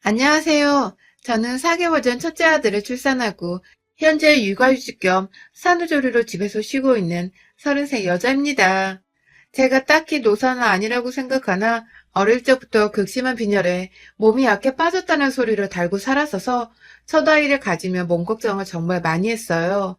안녕하세요. 저는 4개월 전 첫째 아들을 출산하고 현재 육아휴직 겸 산후조리로 집에서 쉬고 있는 33 여자입니다. 제가 딱히 노사는 아니라고 생각하나 어릴 적부터 극심한 빈혈에 몸이 약해 빠졌다는 소리를 달고 살았어서 첫 아이를 가지며 몸 걱정을 정말 많이 했어요.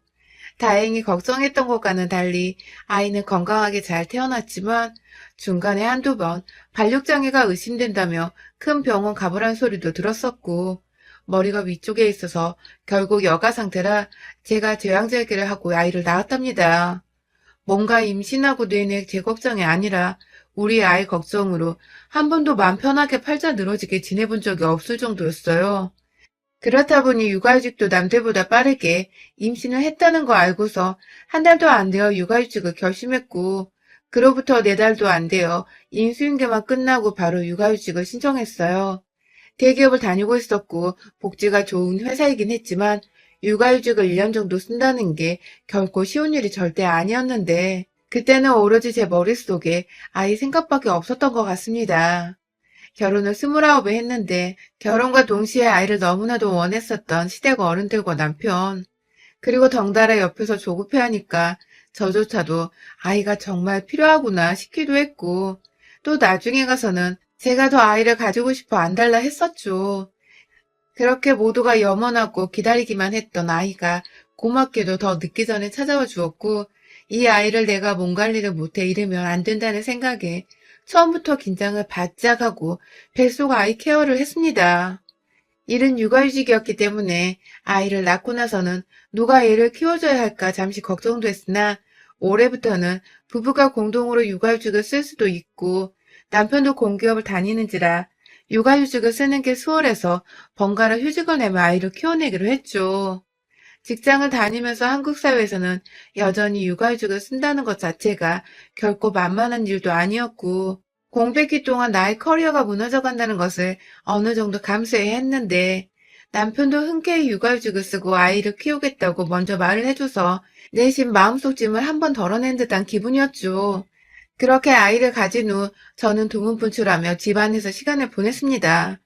다행히 걱정했던 것과는 달리 아이는 건강하게 잘 태어났지만 중간에 한두 번 발육장애가 의심된다며 큰 병원 가보란 소리도 들었었고 머리가 위쪽에 있어서 결국 여가 상태라 제가 제왕절개를 하고 아이를 낳았답니다. 뭔가 임신하고 내내 제 걱정이 아니라 우리 아이 걱정으로 한 번도 맘 편하게 팔자 늘어지게 지내본 적이 없을 정도였어요. 그렇다 보니 육아휴직도 남들보다 빠르게 임신을 했다는 거 알고서 한 달도 안 되어 육아휴직을 결심했고, 그로부터 4달도 안 되어 임수인계만 끝나고 바로 육아휴직을 신청했어요. 대기업을 다니고 있었고 복지가 좋은 회사이긴 했지만 육아휴직을 1년 정도 쓴다는 게 결코 쉬운 일이 절대 아니었는데 그때는 오로지 제 머릿속에 아이 생각밖에 없었던 것 같습니다. 결혼을 29에 했는데 결혼과 동시에 아이를 너무나도 원했었던 시댁 어른들과 남편, 그리고 덩달아 옆에서 조급해하니까 저조차도 아이가 정말 필요하구나 싶기도 했고, 또 나중에 가서는 제가 더 아이를 가지고 싶어 안달나 했었죠. 그렇게 모두가 염원하고 기다리기만 했던 아이가 고맙게도 더 늦기 전에 찾아와 주었고, 이 아이를 내가 몸 관리를 못해 잃으면 안 된다는 생각에 처음부터 긴장을 바짝 하고 뱃속 아이 케어를 했습니다. 이른 육아휴직이었기 때문에 아이를 낳고 나서는 누가 얘를 키워줘야 할까 잠시 걱정도 했으나 올해부터는 부부가 공동으로 육아휴직을 쓸 수도 있고 남편도 공기업을 다니는지라 육아휴직을 쓰는 게 수월해서 번갈아 휴직을 내며 아이를 키워내기로 했죠. 직장을 다니면서 한국 사회에서는 여전히 육아휴직을 쓴다는 것 자체가 결코 만만한 일도 아니었고, 공백기 동안 나의 커리어가 무너져 간다는 것을 어느 정도 감수해야 했는데, 남편도 흔쾌히 육아휴직을 쓰고 아이를 키우겠다고 먼저 말을 해줘서 내심 마음속 짐을 한 번 덜어낸 듯한 기분이었죠. 그렇게 아이를 가진 후 저는 두문분출하며 집안에서 시간을 보냈습니다.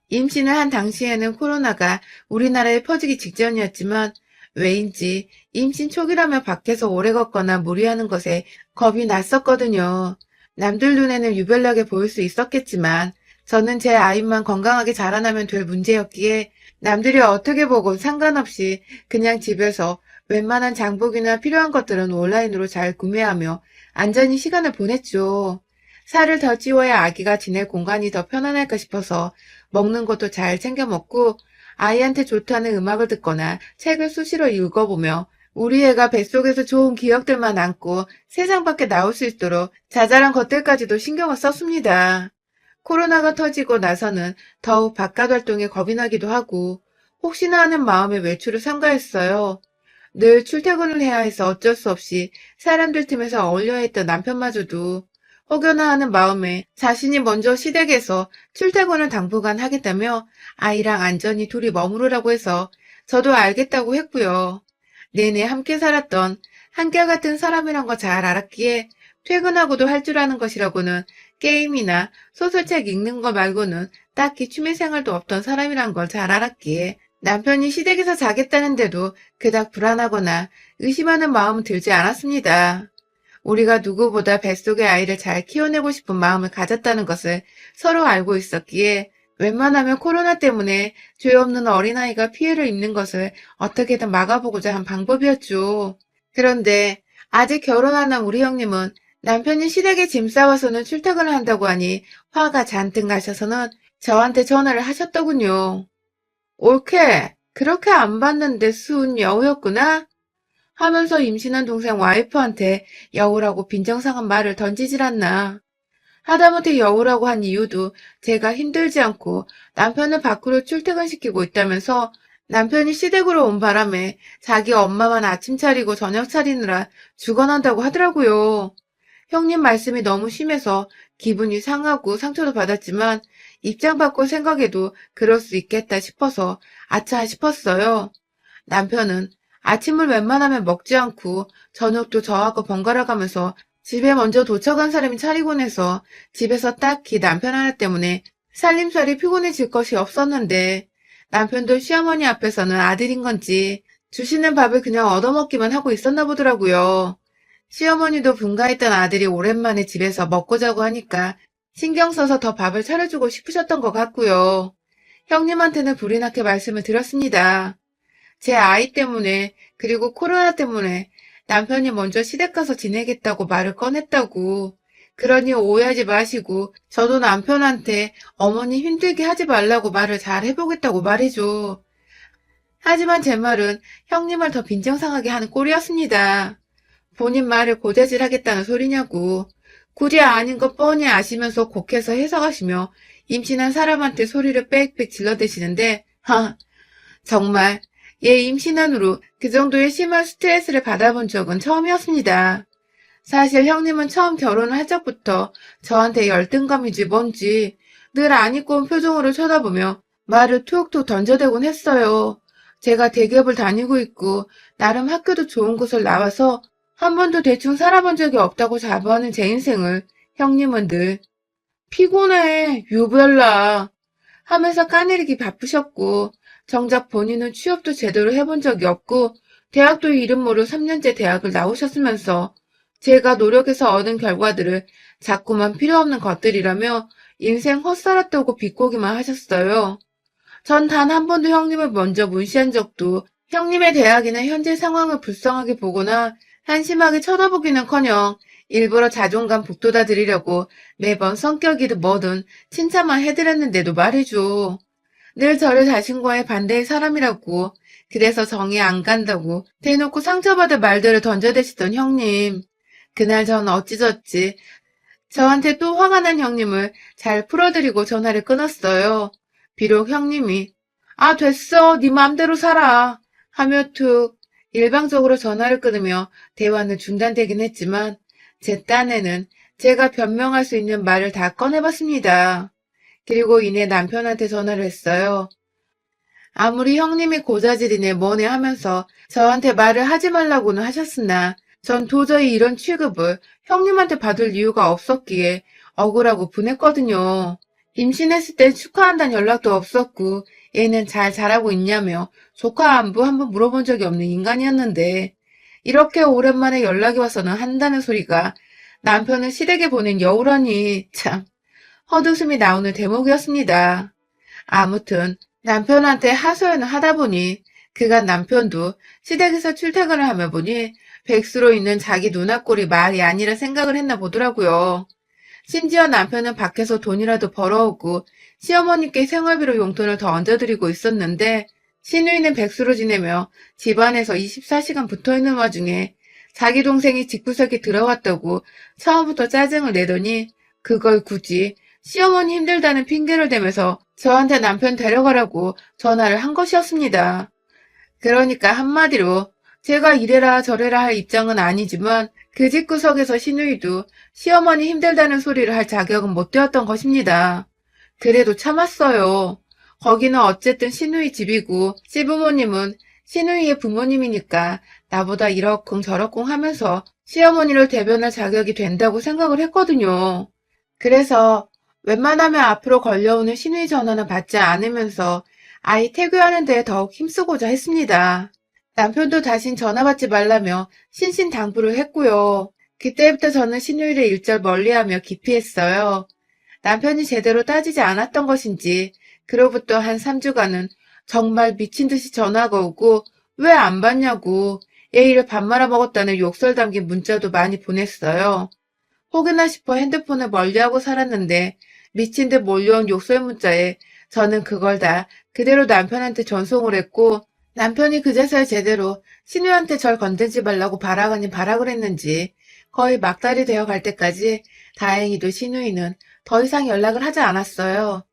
임신을 한 당시에는 코로나가 우리나라에 퍼지기 직전이었지만 왜인지 임신 초기라며 밖에서 오래 걷거나 무리하는 것에 겁이 났었거든요. 남들 눈에는 유별나게 보일 수 있었겠지만 저는 제 아이만 건강하게 자라나면 될 문제였기에 남들이 어떻게 보건 상관없이 그냥 집에서 웬만한 장복이나 필요한 것들은 온라인으로 잘 구매하며 안전히 시간을 보냈죠. 살을 더 찌워야 아기가 지낼 공간이 더 편안할까 싶어서 먹는 것도 잘 챙겨 먹고 아이한테 좋다는 음악을 듣거나 책을 수시로 읽어보며 우리 애가 뱃속에서 좋은 기억들만 안고 세상 밖에 나올 수 있도록 자잘한 것들까지도 신경을 썼습니다. 코로나가 터지고 나서는 더욱 바깥 활동에 겁이 나기도 하고 혹시나 하는 마음에 외출을 삼가했어요. 늘 출퇴근을 해야 해서 어쩔 수 없이 사람들 틈에서 어울려야 했던 남편마저도 혹여나 하는 마음에 자신이 먼저 시댁에서 출퇴근을 당분간 하겠다며 아이랑 안전히 둘이 머무르라고 해서 저도 알겠다고 했고요. 내내 함께 살았던 한결같은 사람이란 거 잘 알았기에 퇴근하고도 할 줄 아는 것이라고는 게임이나 소설책 읽는 거 말고는 딱히 취미생활도 없던 사람이란 걸 잘 알았기에 남편이 시댁에서 자겠다는데도 그닥 불안하거나 의심하는 마음은 들지 않았습니다. 우리가 누구보다 뱃속의 아이를 잘 키워내고 싶은 마음을 가졌다는 것을 서로 알고 있었기에 웬만하면 코로나 때문에 죄 없는 어린아이가 피해를 입는 것을 어떻게든 막아보고자 한 방법이었죠. 그런데 아직 결혼 안 한 우리 형님은 남편이 시댁에 짐 싸와서는 출퇴근을 한다고 하니 화가 잔뜩 나셔서는 저한테 전화를 하셨더군요. 옳게 그렇게 안 봤는데 순 여우였구나? 하면서 임신한 동생 와이프한테 여우라고 빈정상한 말을 던지질 않나. 하다못해 여우라고 한 이유도 제가 힘들지 않고 남편을 밖으로 출퇴근시키고 있다면서 남편이 시댁으로 온 바람에 자기 엄마만 아침 차리고 저녁 차리느라 죽어난다고 하더라고요. 형님 말씀이 너무 심해서 기분이 상하고 상처도 받았지만 입장 바꿔 생각해도 그럴 수 있겠다 싶어서 아차 싶었어요. 남편은 아침을 웬만하면 먹지 않고 저녁도 저하고 번갈아 가면서 집에 먼저 도착한 사람이 차리곤 해서 집에서 딱히 남편 하나 때문에 살림살이 피곤해질 것이 없었는데 남편도 시어머니 앞에서는 아들인 건지 주시는 밥을 그냥 얻어먹기만 하고 있었나 보더라고요. 시어머니도 분가했던 아들이 오랜만에 집에서 먹고 자고 하니까 신경 써서 더 밥을 차려주고 싶으셨던 것 같고요. 형님한테는 불이 나게 말씀을 드렸습니다. 제 아이 때문에 그리고 코로나 때문에 남편이 먼저 시댁 가서 지내겠다고 말을 꺼냈다고. 그러니 오해하지 마시고 저도 남편한테 어머니 힘들게 하지 말라고 말을 잘 해보겠다고 말이죠. 하지만 제 말은 형님을 더 빈정상하게 하는 꼴이었습니다. 본인 말을 고자질하겠다는 소리냐고. 굳이 아닌 거 뻔히 아시면서 곡해서 해석하시며 임신한 사람한테 소리를 빽빽 질러대시는데 정말 얘 임신한 후로 그 정도의 심한 스트레스를 받아본 적은 처음이었습니다. 사실 형님은 처음 결혼을 할 적부터 저한테 열등감인지 뭔지 늘 안 입고 온 표정으로 쳐다보며 말을 툭툭 던져대곤 했어요. 제가 대기업을 다니고 있고 나름 학교도 좋은 곳을 나와서 한 번도 대충 살아본 적이 없다고 자부하는 제 인생을 형님은 늘 피곤해, 유별나 하면서 까내리기 바쁘셨고 정작 본인은 취업도 제대로 해본 적이 없고 대학도 이름 모를 3년제 대학을 나오셨으면서 제가 노력해서 얻은 결과들을 자꾸만 필요없는 것들이라며 인생 헛살았다고 비꼬기만 하셨어요. 전 단 한 번도 형님을 먼저 무시한 적도 형님의 대학이나 현재 상황을 불쌍하게 보거나 한심하게 쳐다보기는커녕 일부러 자존감 북돋아 드리려고 매번 성격이든 뭐든 칭찬만 해드렸는데도 말이죠. 늘 저를 자신과의 반대의 사람이라고 그래서 정이 안 간다고 대놓고 상처받을 말들을 던져대시던 형님. 그날 전 어찌저찌 저한테 또 화가 난 형님을 잘 풀어드리고 전화를 끊었어요. 비록 형님이 아 됐어 네 맘대로 살아 하며 툭 일방적으로 전화를 끊으며 대화는 중단되긴 했지만 제 딴에는 제가 변명할 수 있는 말을 다 꺼내봤습니다. 그리고 이내 남편한테 전화를 했어요. 아무리 형님이 고자질이네 뭐네 하면서 저한테 말을 하지 말라고는 하셨으나 전 도저히 이런 취급을 형님한테 받을 이유가 없었기에 억울하고 분했거든요. 임신했을 땐 축하한다는 연락도 없었고 얘는 잘 자라고 있냐며 조카 안부 한번 물어본 적이 없는 인간이었는데 이렇게 오랜만에 연락이 와서는 한다는 소리가 남편을 시댁에 보낸 여우라니 참 헛웃음이 나오는 대목이었습니다. 아무튼 남편한테 하소연을 하다 보니 그간 남편도 시댁에서 출퇴근을 하며 보니 백수로 있는 자기 누나꼴이 말이 아니라 생각을 했나 보더라고요. 심지어 남편은 밖에서 돈이라도 벌어오고 시어머니께 생활비로 용돈을 더 얹어드리고 있었는데 시누이는 백수로 지내며 집안에서 24시간 붙어있는 와중에 자기 동생이 집구석에 들어왔다고 처음부터 짜증을 내더니 그걸 굳이 시어머니 힘들다는 핑계를 대면서 저한테 남편 데려가라고 전화를 한 것이었습니다. 그러니까 한마디로 제가 이래라 저래라 할 입장은 아니지만 그 집구석에서 시누이도 시어머니 힘들다는 소리를 할 자격은 못 되었던 것입니다. 그래도 참았어요. 거기는 어쨌든 시누이 집이고 시부모님은 시누이의 부모님이니까 나보다 이러쿵 저러쿵 하면서 시어머니를 대변할 자격이 된다고 생각을 했거든요. 그래서 웬만하면 앞으로 걸려오는 시누이 전화는 받지 않으면서 아이 태교하는 데 더욱 힘쓰고자 했습니다. 남편도 다신 전화 받지 말라며 신신당부를 했고요. 그때부터 저는 시누이를 일절 멀리하며 기피했어요. 남편이 제대로 따지지 않았던 것인지 그로부터 한 3주간은 정말 미친 듯이 전화가 오고 왜 안 받냐고 예의를 밥 말아먹었다는 욕설 담긴 문자도 많이 보냈어요. 혹여나 싶어 핸드폰을 멀리하고 살았는데 미친 듯 몰려온 욕설 문자에 저는 그걸 다 그대로 남편한테 전송을 했고 남편이 그제서야 제대로 시누이한테 절 건들지 말라고 발악 아닌 발악을 했는지 거의 막달이 되어 갈 때까지 다행히도 시누이는 더 이상 연락을 하지 않았어요.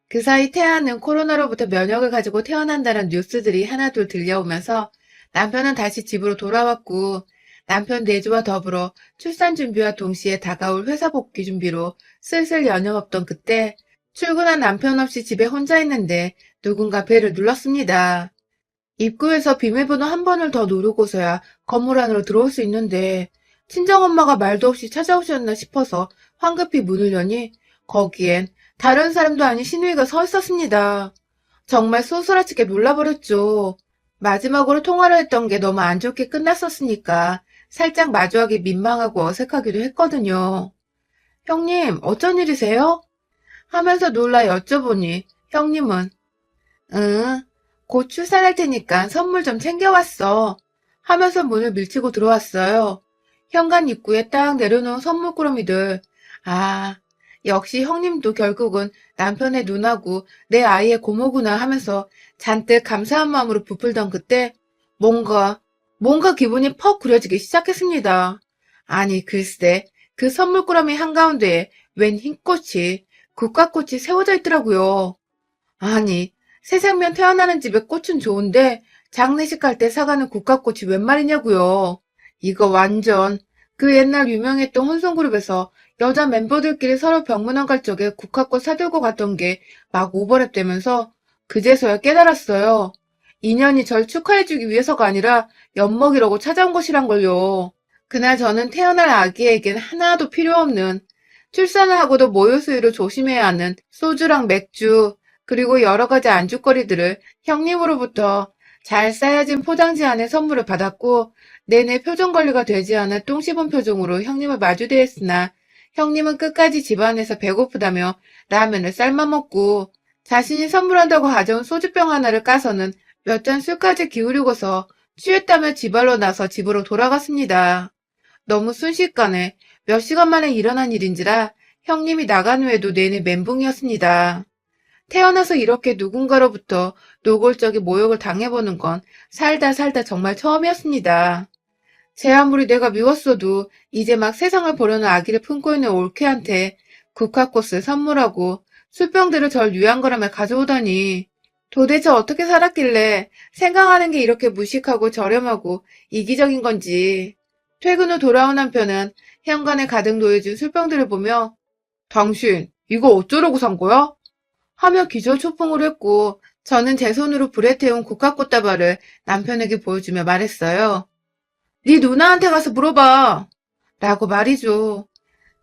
그 사이 태아는 코로나로부터 면역을 가지고 태어난다는 뉴스들이 하나둘 들려오면서 남편은 다시 집으로 돌아왔고 남편 내조와 더불어 출산 준비와 동시에 다가올 회사 복귀 준비로 슬슬 여념없던 그때 출근한 남편 없이 집에 혼자 있는데 누군가 배를 눌렀습니다. 입구에서 비밀번호 한 번을 더 누르고서야 건물 안으로 들어올 수 있는데 친정엄마가 말도 없이 찾아오셨나 싶어서 황급히 문을 여니 거기엔 다른 사람도 아닌 신우이가 서 있었습니다. 정말 소스라치게 놀라버렸죠. 마지막으로 통화를 했던 게 너무 안 좋게 끝났었으니까 살짝 마주하기 민망하고 어색하기도 했거든요. 형님, 어쩐 일이세요? 하면서 놀라 여쭤보니 형님은 응, 곧 출산할 테니까 선물 좀 챙겨왔어. 하면서 문을 밀치고 들어왔어요. 현관 입구에 딱 내려놓은 선물 꾸러미들. 아, 역시 형님도 결국은 남편의 누나고 내 아이의 고모구나 하면서 잔뜩 감사한 마음으로 부풀던 그때 뭔가 기분이 퍽 구려지기 시작했습니다. 아니, 글쎄, 그 선물 꾸러미 한가운데에 웬 흰꽃이, 국화꽃이 세워져 있더라고요. 아니, 새생명 태어나는 집에 꽃은 좋은데 장례식 갈 때 사가는 국화꽃이 웬 말이냐고요. 이거 완전 그 옛날 유명했던 혼성그룹에서 여자 멤버들끼리 서로 병문안 갈 적에 국화꽃 사들고 갔던 게 막 오버랩 되면서 그제서야 깨달았어요. 인연이 절 축하해주기 위해서가 아니라 엿먹이려고 찾아온 것이란걸요. 그날 저는 태어날 아기에겐 하나도 필요 없는 출산을 하고도 모유 수유를 조심해야 하는 소주랑 맥주, 그리고 여러 가지 안주거리들을 형님으로부터 잘 싸여진 포장지 안에 선물을 받았고 내내 표정 관리가 되지 않은 똥 씹은 표정으로 형님을 마주대했으나 형님은 끝까지 집안에서 배고프다며 라면을 삶아 먹고 자신이 선물한다고 가져온 소주병 하나를 까서는 몇 잔 술까지 기울이고서 취했다며 지발로 나서 집으로 돌아갔습니다. 너무 순식간에 몇 시간 만에 일어난 일인지라 형님이 나간 후에도 내내 멘붕이었습니다. 태어나서 이렇게 누군가로부터 노골적인 모욕을 당해보는 건 살다 살다 정말 처음이었습니다. 제 아무리 내가 미웠어도 이제 막 세상을 보려는 아기를 품고 있는 올케한테 국화꽃을 선물하고 술병들을 절 위한 거라며 가져오다니 도대체 어떻게 살았길래 생각하는 게 이렇게 무식하고 저렴하고 이기적인 건지. 퇴근 후 돌아온 남편은 현관에 가득 놓여진 술병들을 보며 당신 이거 어쩌려고 산 거야? 하며 기절초풍을 했고 저는 제 손으로 불에 태운 국화꽃다발을 남편에게 보여주며 말했어요. 네 누나한테 가서 물어봐. 라고 말이죠.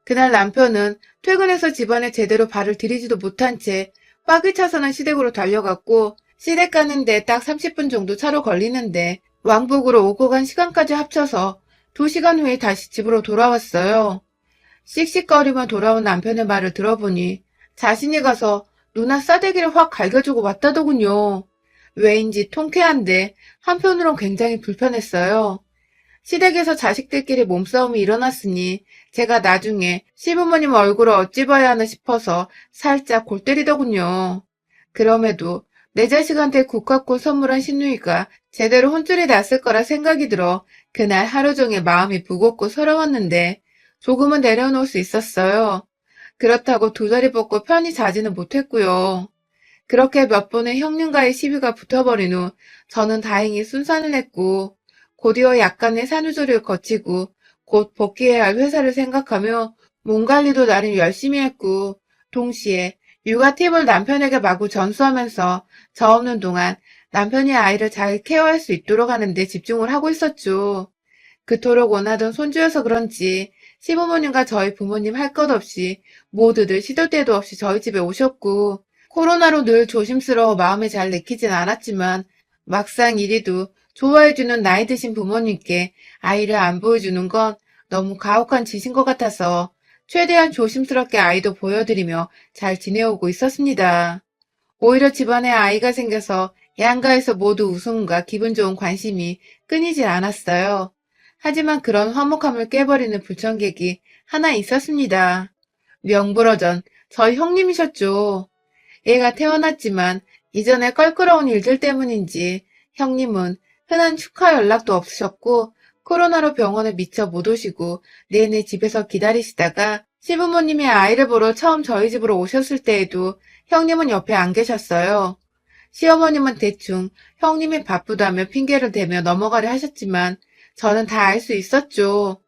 그날 남편은 퇴근해서 집안에 제대로 발을 들이지도 못한 채 빠귀차선한 시댁으로 달려갔고 시댁 가는데 딱 30분 정도 차로 걸리는데 왕복으로 오고 간 시간까지 합쳐서 2시간 후에 다시 집으로 돌아왔어요. 씩씩거리며 돌아온 남편의 말을 들어보니 자신이 가서 누나 싸대기를 확 갈겨주고 왔다더군요. 왜인지 통쾌한데 한편으론 굉장히 불편했어요. 시댁에서 자식들끼리 몸싸움이 일어났으니 제가 나중에 시부모님 얼굴을 어찌 봐야 하나 싶어서 살짝 골 때리더군요. 그럼에도 내 자식한테 국화꽃 선물한 신우이가 제대로 혼쭐이 났을 거라 생각이 들어 그날 하루 종일 마음이 무겁고 서러웠는데 조금은 내려놓을 수 있었어요. 그렇다고 두 다리 뻗고 편히 자지는 못했고요. 그렇게 몇 번의 형님과의 시비가 붙어버린 후 저는 다행히 순산을 했고 곧이어 약간의 산후조리를 거치고 곧 복귀해야 할 회사를 생각하며 몸 관리도 나름 열심히 했고 동시에 육아 팁을 남편에게 마구 전수하면서 저 없는 동안 남편이 아이를 잘 케어할 수 있도록 하는 데 집중을 하고 있었죠. 그토록 원하던 손주여서 그런지 시부모님과 저희 부모님 할 것 없이 모두들 시도 때도 없이 저희 집에 오셨고 코로나로 늘 조심스러워 마음에 잘 내키진 않았지만 막상 이리도 좋아해주는 나이 드신 부모님께 아이를 안 보여주는 건 너무 가혹한 짓인 것 같아서 최대한 조심스럽게 아이도 보여드리며 잘 지내오고 있었습니다. 오히려 집안에 아이가 생겨서 양가에서 모두 웃음과 기분 좋은 관심이 끊이질 않았어요. 하지만 그런 화목함을 깨버리는 불청객이 하나 있었습니다. 명불허전 저희 형님이셨죠. 애가 태어났지만 이전에 껄끄러운 일들 때문인지 형님은 흔한 축하 연락도 없으셨고 코로나로 병원에 미처 못 오시고 내내 집에서 기다리시다가 시부모님이 아이를 보러 처음 저희 집으로 오셨을 때에도 형님은 옆에 안 계셨어요. 시어머님은 대충 형님이 바쁘다며 핑계를 대며 넘어가려 하셨지만 저는 다 알 수 있었죠.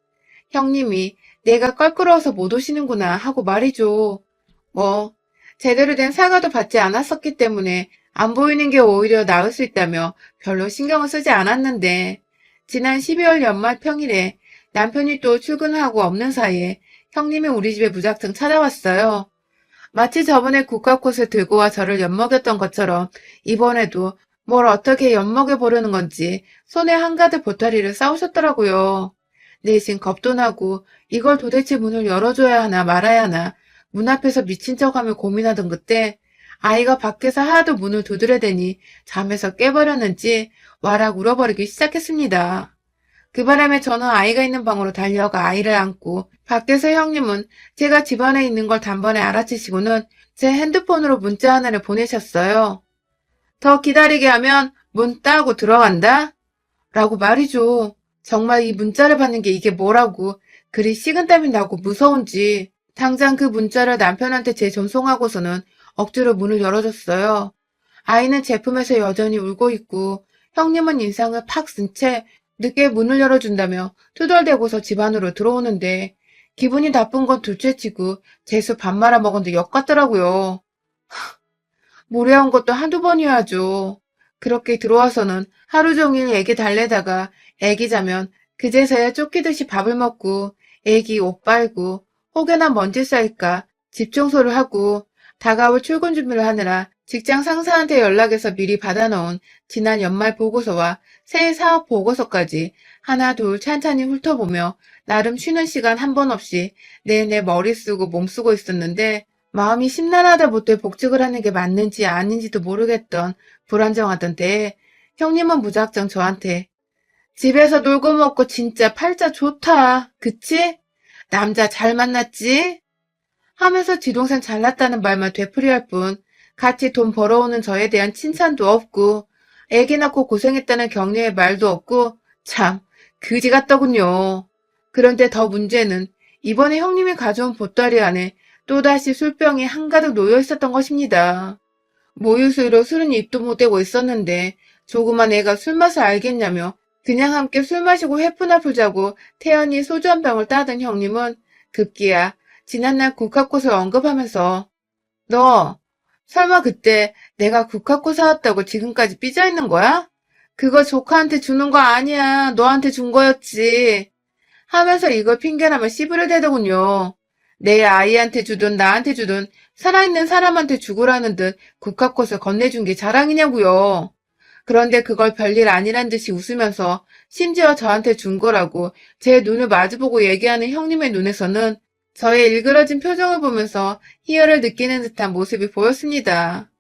형님이 내가 껄끄러워서 못 오시는구나 하고 말이죠. 뭐 제대로 된 사과도 받지 않았었기 때문에 안 보이는 게 오히려 나을 수 있다며 별로 신경을 쓰지 않았는데 지난 12월 연말 평일에 남편이 또 출근하고 없는 사이에 형님이 우리 집에 무작정 찾아왔어요. 마치 저번에 국화꽃을 들고 와 저를 엿먹였던 것처럼 이번에도 뭘 어떻게 엿먹여 보려는 건지 손에 한가득 보따리를 싸우셨더라고요. 내심 겁도 나고 이걸 도대체 문을 열어줘야 하나 말아야 하나 문 앞에서 미친 척하며 고민하던 그때 아이가 밖에서 하도 문을 두드려대니 잠에서 깨버렸는지 와락 울어버리기 시작했습니다. 그 바람에 저는 아이가 있는 방으로 달려가 아이를 안고 밖에서 형님은 제가 집안에 있는 걸 단번에 알아채시고는 제 핸드폰으로 문자 하나를 보내셨어요. 더 기다리게 하면 문 따고 들어간다? 라고 말이죠. 정말 이 문자를 받는 게 이게 뭐라고 그리 식은땀이 나고 무서운지 당장 그 문자를 남편한테 재전송하고서는 억지로 문을 열어줬어요. 아이는 제품에서 여전히 울고 있고 형님은 인상을 팍 쓴 채 늦게 문을 열어준다며 투덜대고서 집 안으로 들어오는데 기분이 나쁜 건 둘째치고 재수 밥 말아 먹었는데 역 같더라고요. 무례한 것도 한두 번이어야죠. 그렇게 들어와서는 하루 종일 애기 달래다가 애기 자면 그제서야 쫓기듯이 밥을 먹고 애기 옷 빨고 혹여나 먼지 쌓일까 집 청소를 하고 다가올 출근 준비를 하느라 직장 상사한테 연락해서 미리 받아놓은 지난 연말 보고서와 새해 사업 보고서까지 하나 둘 찬찬히 훑어보며 나름 쉬는 시간 한 번 없이 내내 머리 쓰고 몸 쓰고 있었는데 마음이 심란하다 못해 복직을 하는 게 맞는지 아닌지도 모르겠던 불안정하던 때에 형님은 무작정 저한테 집에서 놀고 먹고 진짜 팔자 좋다. 그치? 남자 잘 만났지? 하면서 지동생 잘났다는 말만 되풀이할 뿐 같이 돈 벌어오는 저에 대한 칭찬도 없고 애기 낳고 고생했다는 격려의 말도 없고 참 그지 같더군요. 그런데 더 문제는 이번에 형님이 가져온 보따리 안에 또다시 술병이 한가득 놓여 있었던 것입니다. 모유수로 술은 입도 못 대고 있었는데 조그만 애가 술맛을 알겠냐며 그냥 함께 술 마시고 회푸나 풀자고 태연히 소주 한 병을 따던 형님은 급기야 지난날 국화꽃을 언급하면서 너 설마 그때 내가 국화꽃 사왔다고 지금까지 삐져있는 거야? 그거 조카한테 주는 거 아니야. 너한테 준 거였지. 하면서 이걸 핑계라며 씨부를 대더군요. 내 아이한테 주든 나한테 주든 살아있는 사람한테 주고라는 듯 국화꽃을 건네준 게 자랑이냐고요. 그런데 그걸 별일 아니란 듯이 웃으면서 심지어 저한테 준 거라고 제 눈을 마주보고 얘기하는 형님의 눈에서는 저의 일그러진 표정을 보면서 희열을 느끼는 듯한 모습이 보였습니다.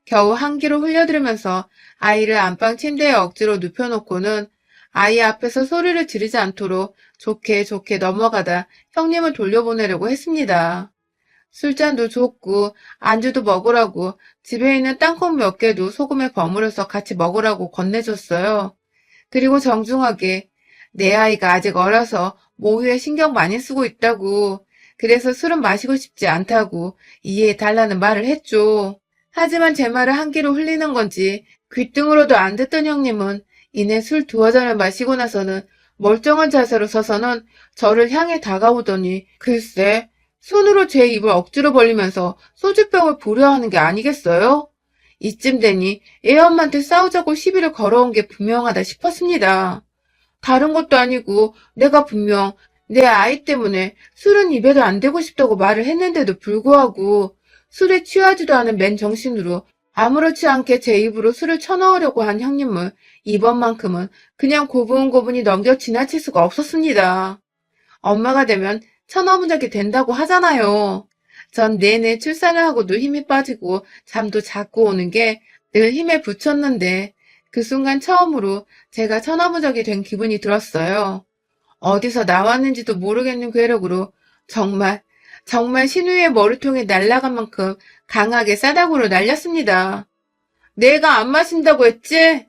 겨우 한기로 흘려들으면서 아이를 안방 침대에 억지로 눕혀놓고는 아이 앞에서 소리를 지르지 않도록 좋게 좋게 넘어가다 형님을 돌려보내려고 했습니다. 술잔도 줬고 안주도 먹으라고 집에 있는 땅콩 몇 개도 소금에 버무려서 같이 먹으라고 건네줬어요. 그리고 정중하게 내 아이가 아직 어려서 모유에 신경 많이 쓰고 있다고 그래서 술은 마시고 싶지 않다고 이해해달라는 말을 했죠. 하지만 제 말을 한 귀로 흘리는 건지 귓등으로도 안 듣던 형님은 이내 술 두어 잔을 마시고 나서는 멀쩡한 자세로 서서는 저를 향해 다가오더니 글쎄 손으로 제 입을 억지로 벌리면서 소주병을 부려 하는 게 아니겠어요? 이쯤 되니 애엄마한테 싸우자고 시비를 걸어온 게 분명하다 싶었습니다. 다른 것도 아니고 내가 분명 내 아이 때문에 술은 입에도 안 대고 싶다고 말을 했는데도 불구하고 술에 취하지도 않은 맨정신으로 아무렇지 않게 제 입으로 술을 쳐넣으려고 한 형님을 이번만큼은 그냥 고분고분히 넘겨 지나칠 수가 없었습니다. 엄마가 되면 천하무적이 된다고 하잖아요. 전 내내 출산을 하고도 힘이 빠지고 잠도 자꾸 오는 게 늘 힘에 부쳤는데 그 순간 처음으로 제가 천하무적이 된 기분이 들었어요. 어디서 나왔는지도 모르겠는 괴력으로 정말 신우의 머리통에 날아간 만큼 강하게 싸다구로 날렸습니다. 내가 안 마신다고 했지?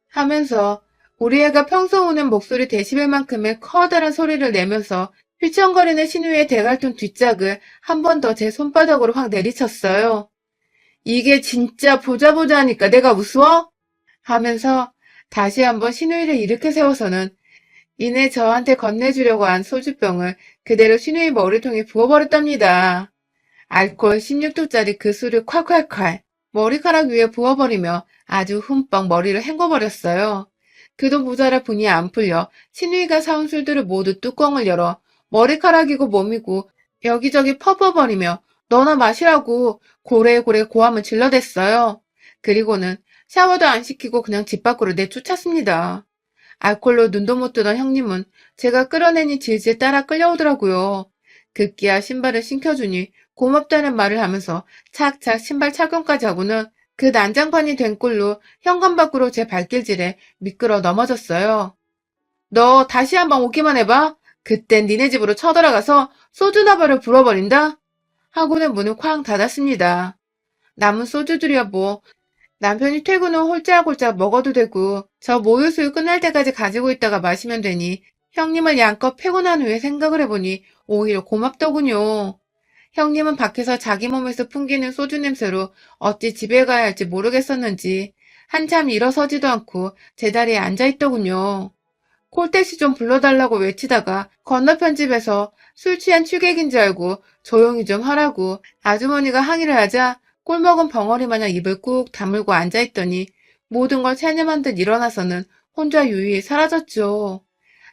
하면서 우리 애가 평소 우는 목소리 데시벨만큼의 커다란 소리를 내면서 휘청거리는 신우의 대갈통 뒷짝을 한 번 더 제 손바닥으로 확 내리쳤어요. 이게 진짜 보자 하니까 내가 우스워? 하면서 다시 한번 신우이를 일으켜 세워서는 이내 저한테 건네주려고 한 소주병을 그대로 신우이 머리통에 부어버렸답니다. 알코올 16도짜리 그 술을 콸콸콸 머리카락 위에 부어버리며 아주 흠뻑 머리를 헹궈버렸어요. 그도 모자라 분이 안 풀려 신우이가 사온 술들을 모두 뚜껑을 열어 머리카락이고 몸이고 여기저기 퍼부어버리며 너나 마시라고 고래고래 고함을 질러댔어요. 그리고는 샤워도 안 시키고 그냥 집 밖으로 내쫓았습니다. 알코올로 눈도 못 뜨던 형님은 제가 끌어내니 질질 따라 끌려오더라고요. 급기야 신발을 신겨주니 고맙다는 말을 하면서 착착 신발 착용까지 하고는 그 난장판이 된 꼴로 현관 밖으로 제 발길질에 미끄러 넘어졌어요. 너 다시 한번 오기만 해봐. 그땐 니네 집으로 쳐들어가서 소주나발을 불어버린다. 하고는 문을 쾅 닫았습니다. 남은 소주들이야 뭐 남편이 퇴근 후 홀짝홀짝 먹어도 되고 저 모유수유 끝날 때까지 가지고 있다가 마시면 되니 형님을 양껏 패고 난 후에 생각을 해보니 오히려 고맙더군요. 형님은 밖에서 자기 몸에서 풍기는 소주 냄새로 어찌 집에 가야 할지 모르겠었는지 한참 일어서지도 않고 제자리에 앉아있더군요. 콜택시 좀 불러달라고 외치다가 건너편 집에서 술 취한 취객인 줄 알고 조용히 좀 하라고 아주머니가 항의를 하자 꿀먹은 벙어리 마냥 입을 꾹 다물고 앉아있더니 모든 걸 체념한 듯 일어나서는 혼자 유유히 사라졌죠.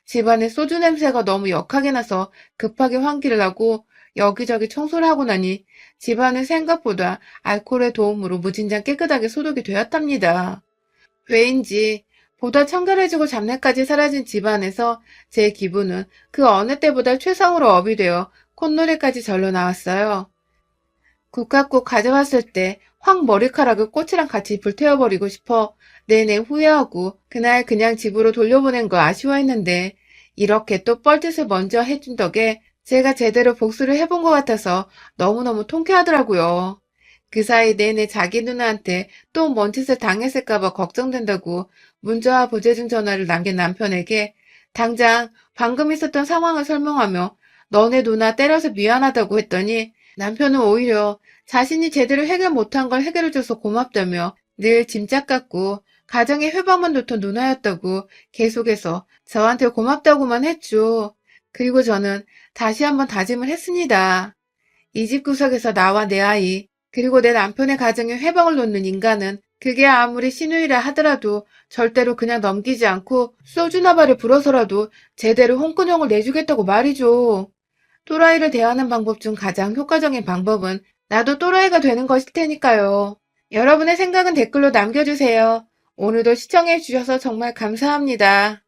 집안에 소주 냄새가 너무 역하게 나서 급하게 환기를 하고 여기저기 청소를 하고 나니 집안은 생각보다 알코올의 도움으로 무진장 깨끗하게 소독이 되었답니다. 왜인지 보다 청결해지고 잡내까지 사라진 집안에서 제 기분은 그 어느 때보다 최상으로 업이 되어 콧노래까지 절로 나왔어요. 국화꽃 가져왔을 때 확 머리카락을 꽃이랑 같이 불태워버리고 싶어 내내 후회하고 그날 그냥 집으로 돌려보낸 거 아쉬워했는데 이렇게 또 뻘짓을 먼저 해준 덕에 제가 제대로 복수를 해본 것 같아서 너무너무 통쾌하더라고요. 그 사이 내내 자기 누나한테 또 뭔 짓을 당했을까봐 걱정된다고 문자와 부재중 전화를 남긴 남편에게 당장 방금 있었던 상황을 설명하며 너네 누나 때려서 미안하다고 했더니 남편은 오히려 자신이 제대로 해결 못한 걸 해결해줘서 고맙다며 늘 짐짝 같고 가정에 회방만 놓던 누나였다고 계속해서 저한테 고맙다고만 했죠. 그리고 저는 다시 한번 다짐을 했습니다. 이 집 구석에서 나와 내 아이, 그리고 내 남편의 가정에 회방을 놓는 인간은 그게 아무리 시누이라 하더라도 절대로 그냥 넘기지 않고 소주나발을 불어서라도 제대로 홍군형을 내주겠다고 말이죠. 또라이를 대하는 방법 중 가장 효과적인 방법은 나도 또라이가 되는 것일 테니까요. 여러분의 생각은 댓글로 남겨주세요. 오늘도 시청해주셔서 정말 감사합니다.